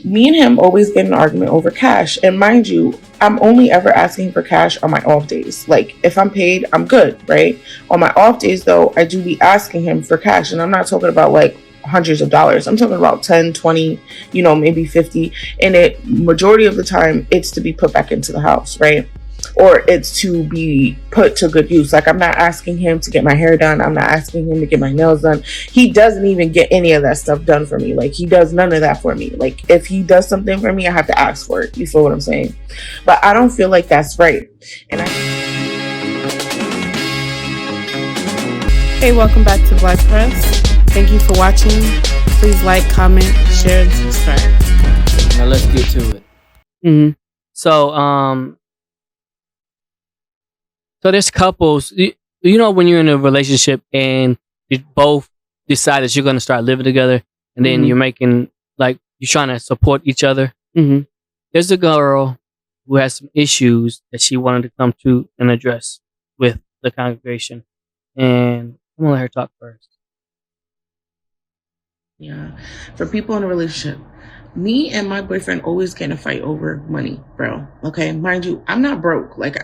Me and him always get in an argument over cash. And mind you, I'm only ever asking for cash on my off days. Like, if I'm paid, I'm good, right? On my off days, though, I do be asking him for cash. And I'm not talking about like hundreds of dollars. I'm talking about 10, 20, maybe 50. And it, majority of the time, it's to be put back into the house, right? Or it's to be put to good use. Like, I'm not asking him to get my hair done. I'm not asking him to get my nails done. He doesn't even get any of that stuff done for me. Like, he does none of that for me. Like, if he does something for me, I have to ask for it. You feel what I'm saying? But I don't feel like that's right. Hey, welcome back to Black Press. Thank you for watching. Please like, comment, share, and subscribe. Now let's get to it. Mm-hmm. So there's couples, when you're in a relationship and you both decide that you're going to start living together, and then you're making, like, you're trying to support each other. Mm-hmm. There's a girl who has some issues that she wanted to come to and address with the congregation. And I'm going to let her talk first. Yeah. For people in a relationship, me and my boyfriend always get in a fight over money, bro. Okay. Mind you, I'm not broke. Like,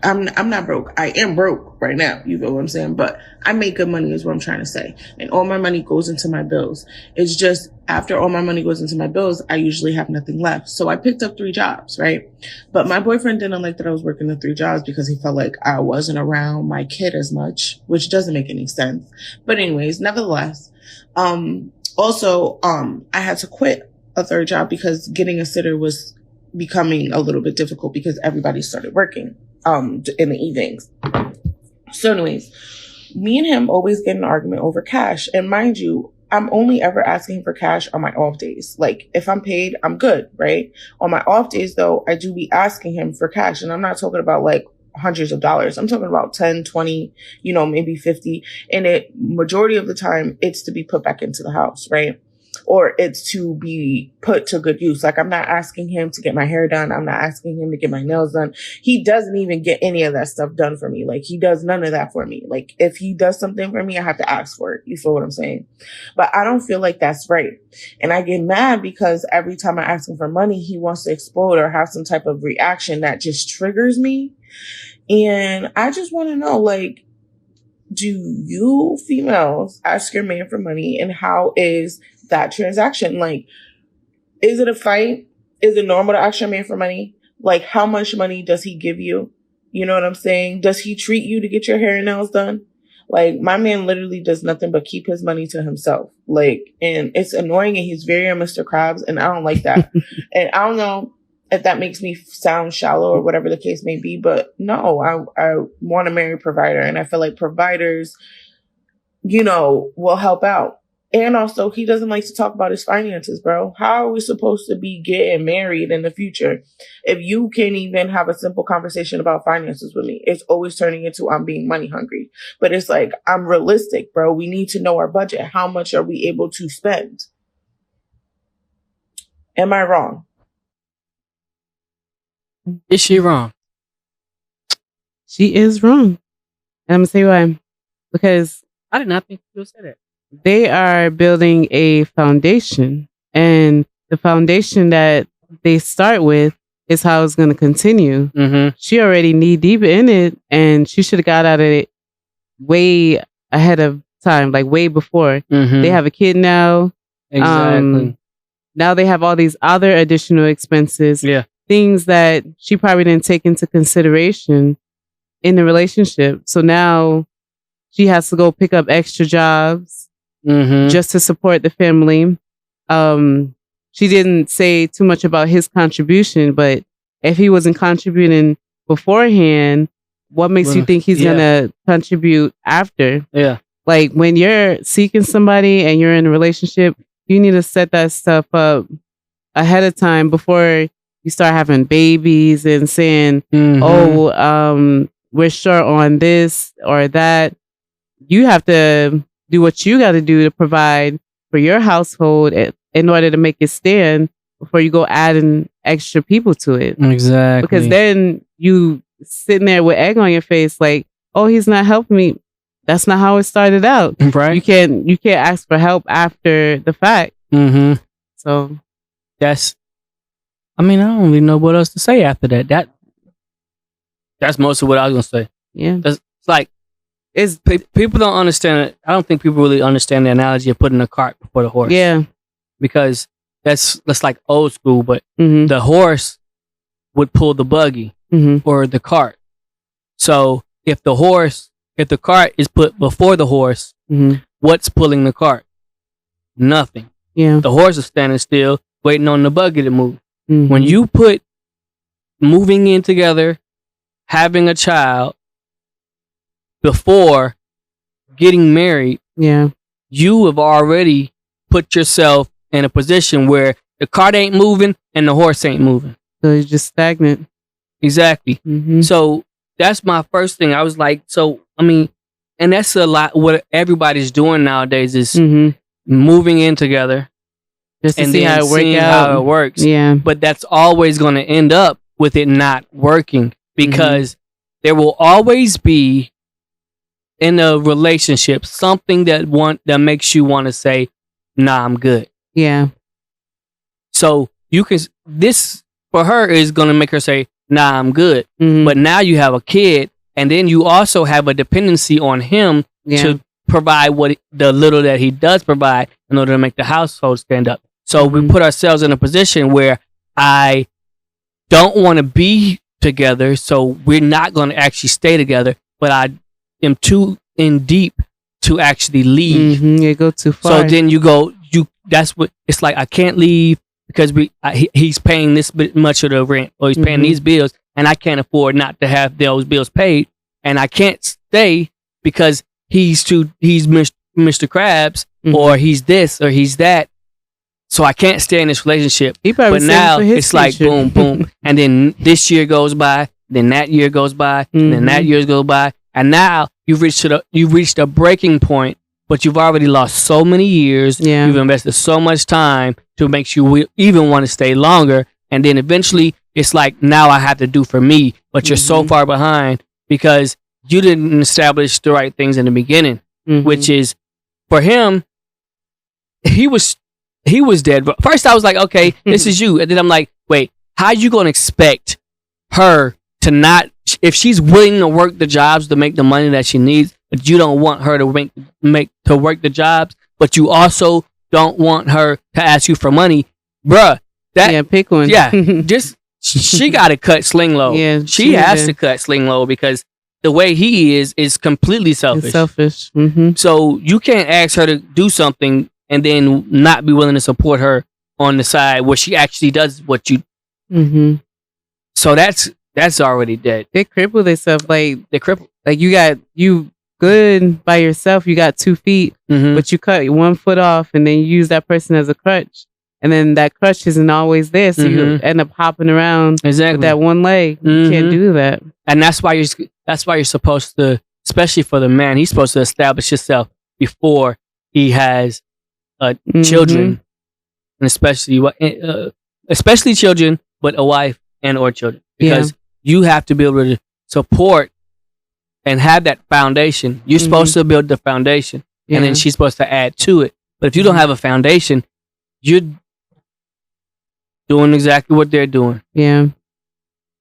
I'm not broke. I am broke right now. You know what I'm saying? But I make good money is what I'm trying to say. And all my money goes into my bills. It's just after all my money goes into my bills, I usually have nothing left. So I picked up 3 jobs, right? But my boyfriend didn't like that I was working the 3 jobs because he felt like I wasn't around my kid as much, which doesn't make any sense. But anyways, nevertheless, also, I had to quit a 3rd job because getting a sitter was becoming a little bit difficult because everybody started working in the evenings. So anyways, me and him always get in an argument over cash. And mind you, I'm only ever asking for cash on my off days. Like, if I'm paid, I'm good, right? On my off days, though, I do be asking him for cash. And I'm not talking about like hundreds of dollars. I'm talking about 10, 20, maybe 50. And it, majority of the time, it's to be put back into the house, right? Or it's to be put to good use. Like, I'm not asking him to get my hair done. I'm not asking him to get my nails done. He doesn't even get any of that stuff done for me. Like, he does none of that for me. Like, if he does something for me, I have to ask for it. You feel what I'm saying? But I don't feel like that's right. And I get mad because every time I ask him for money, he wants to explode or have some type of reaction that just triggers me. And I just want to know, like, do you females ask your man for money, and how is that transaction? Like, is it a fight? Is it normal to ask your man for money? Like, how much money does he give you? You know what I'm saying? Does he treat you to get your hair and nails done? Like, my man literally does nothing but keep his money to himself. Like, and it's annoying, and he's very Mr. Krabs, and I don't like that. And I don't know if that makes me sound shallow or whatever the case may be, but no, I want to marry a provider, and I feel like providers, will help out. And also, he doesn't like to talk about his finances, bro. How are we supposed to be getting married in the future if you can't even have a simple conversation about finances with me? It's always turning into I'm being money hungry. But it's like, I'm realistic, bro. We need to know our budget. How much are we able to spend? Am I wrong? Is she wrong? She is wrong. And I'm going to say why. Because I did not think you would say that. They are building a foundation, and the foundation that they start with is how it's going to continue. Mm-hmm. She already knee deep in it, and she should have got out of it way ahead of time, like way before. Mm-hmm. They have a kid now. Exactly. Now they have all these other additional expenses. Yeah. Things that she probably didn't take into consideration in the relationship. So now she has to go pick up extra jobs. Mm-hmm. Just to support the family. She didn't say too much about his contribution, but if he wasn't contributing beforehand, what makes you think he's gonna contribute after? Yeah. Like, when you're seeking somebody and you're in a relationship, you need to set that stuff up ahead of time before you start having babies and saying, we're short on this or that. You have to do what you got to do to provide for your household in order to make it stand before you go adding extra people to it. Exactly. Because then you sitting there with egg on your face like, oh, he's not helping me. That's not how it started out. Right. You can't ask for help after the fact. Mm-hmm. So that's. I mean, I don't really know what else to say after that. That's most of what I was gonna say. Yeah. It's like It's people don't understand it. I don't think people really understand the analogy of putting a cart before the horse. yeah. Because that's like old school, but Mm-hmm. the horse would pull the buggy Mm-hmm. or the cart. So if the cart is put before the horse, Mm-hmm. what's pulling the cart? Nothing. Yeah. The horse is standing still, waiting on the buggy to move. Mhm. When you put moving in together, having a child before getting married, yeah. you have already put yourself in a position where the cart ain't moving and the horse ain't moving. So you're just stagnant. Exactly. Mm-hmm. So that's my first thing. I was like, so, I mean, and that's a lot what everybody's doing nowadays is Mm-hmm. moving in together Just to and see then how it work seeing out. how it works. Yeah. But that's always going to end up with it not working because there will always be in a relationship something that makes you want to say, nah, I'm good. Yeah. So you can, this for her is going to make her say, nah, I'm good. Mm-hmm. But now you have a kid and then you also have a dependency on him yeah. to provide the little that he does provide in order to make the household stand up. So we put ourselves in a position where I don't want to be together, so we're not going to actually stay together, but I am too in deep to actually leave. Mm-hmm. You go too far. So then that's what it's like. I can't leave because he's paying this bit much of the rent or he's paying these bills and I can't afford not to have those bills paid. And I can't stay because he's Mr. Krabs or he's this or he's that. So I can't stay in this relationship. But now it's like boom, boom. And then this year goes by, then that year goes by, then that year goes by. And now you've reached a breaking point, but you've already lost so many years. Yeah. You've invested so much time to make you even want to stay longer. And then eventually it's like, now I have to do for me, but you're so far behind because you didn't establish the right things in the beginning, which is for him, he was dead. But first I was like, okay, this is you. And then I'm like, wait, how you going to expect her to not, if she's willing to work the jobs to make the money that she needs, but you don't want her to work the jobs, but you also don't want her to ask you for money, bruh. Pick one. Yeah, just she got to cut Sling low. Yeah, she has to cut Sling low because the way he is completely selfish. It's selfish. Mm-hmm. So you can't ask her to do something and then not be willing to support her on the side where she actually does what you. Mm-hmm. So that's already dead. They cripple themselves. Like They cripple. Like you good by yourself. You got 2 feet, but you cut 1 foot off, and then you use that person as a crutch, and then that crutch isn't always there, so you end up hopping around Exactly. with that one leg. You can't do that. And that's why you're supposed to, especially for the man, he's supposed to establish himself before he has children, and especially children, but a wife and or children, because you have to be able to support and have that foundation. You're supposed to build the foundation, and then she's supposed to add to it. But if you don't have a foundation, you're doing exactly what they're doing. Yeah.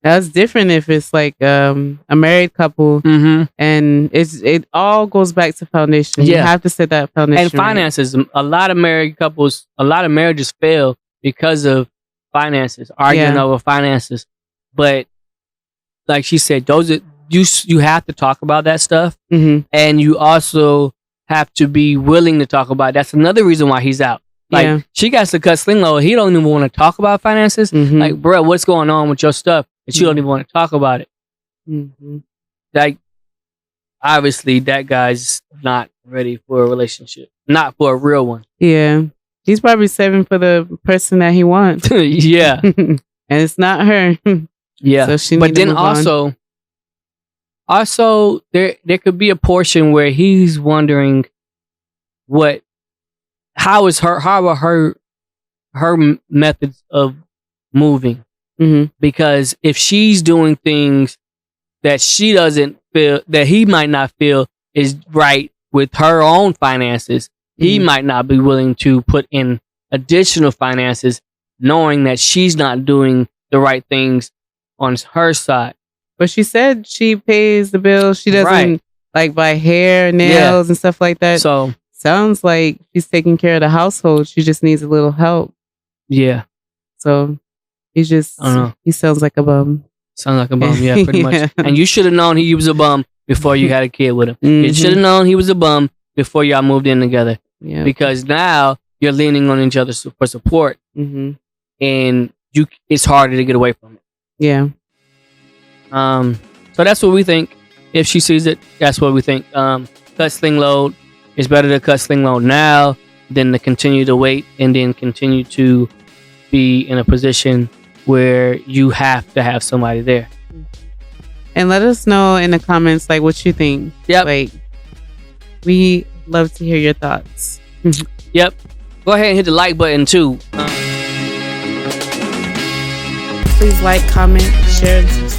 That's different if it's like a married couple, and it all goes back to foundation. You have to set that foundation. And finances. A lot of married couples, a lot of marriages fail because of finances, arguing over finances. But like she said, you have to talk about that stuff, and you also have to be willing to talk about it. That's another reason why he's out. Like she got to cut Sling low. He don't even want to talk about finances. Like, bro, what's going on with your stuff? But you don't even want to talk about it. Like, obviously, that guy's not ready for a relationship, not for a real one. Yeah, he's probably saving for the person that he wants. Yeah, and it's not her. Yeah, so she. But then also, there could be a portion where he's wondering how are her methods of moving. Because if she's doing things that she doesn't feel, that he might not feel is right with her own finances, he might not be willing to put in additional finances knowing that she's not doing the right things on her side. But she said she pays the bills. She doesn't Right. like buy hair, nails, and stuff like that. So Sounds like she's taking care of the household. She just needs a little help. yeah, So he sounds like a bum. sounds like a bum. Yeah, pretty Yeah. much. And you should have known he was a bum before you had a kid with him. You Mhm. should have known he was a bum before y'all moved in together. Yeah. Because now you're leaning on each other for support, hmm and it's harder to get away from it. Yeah. So that's what we think. If she sees it, that's what we think. Cut sling load. It's better to cut sling load now than to continue to wait and then continue to be in a position where you have to have somebody there. And let us know in the comments like what you think. Yep. Like we love to hear your thoughts. Yep. Go ahead and hit the like button too. Please like, comment, share, and subscribe.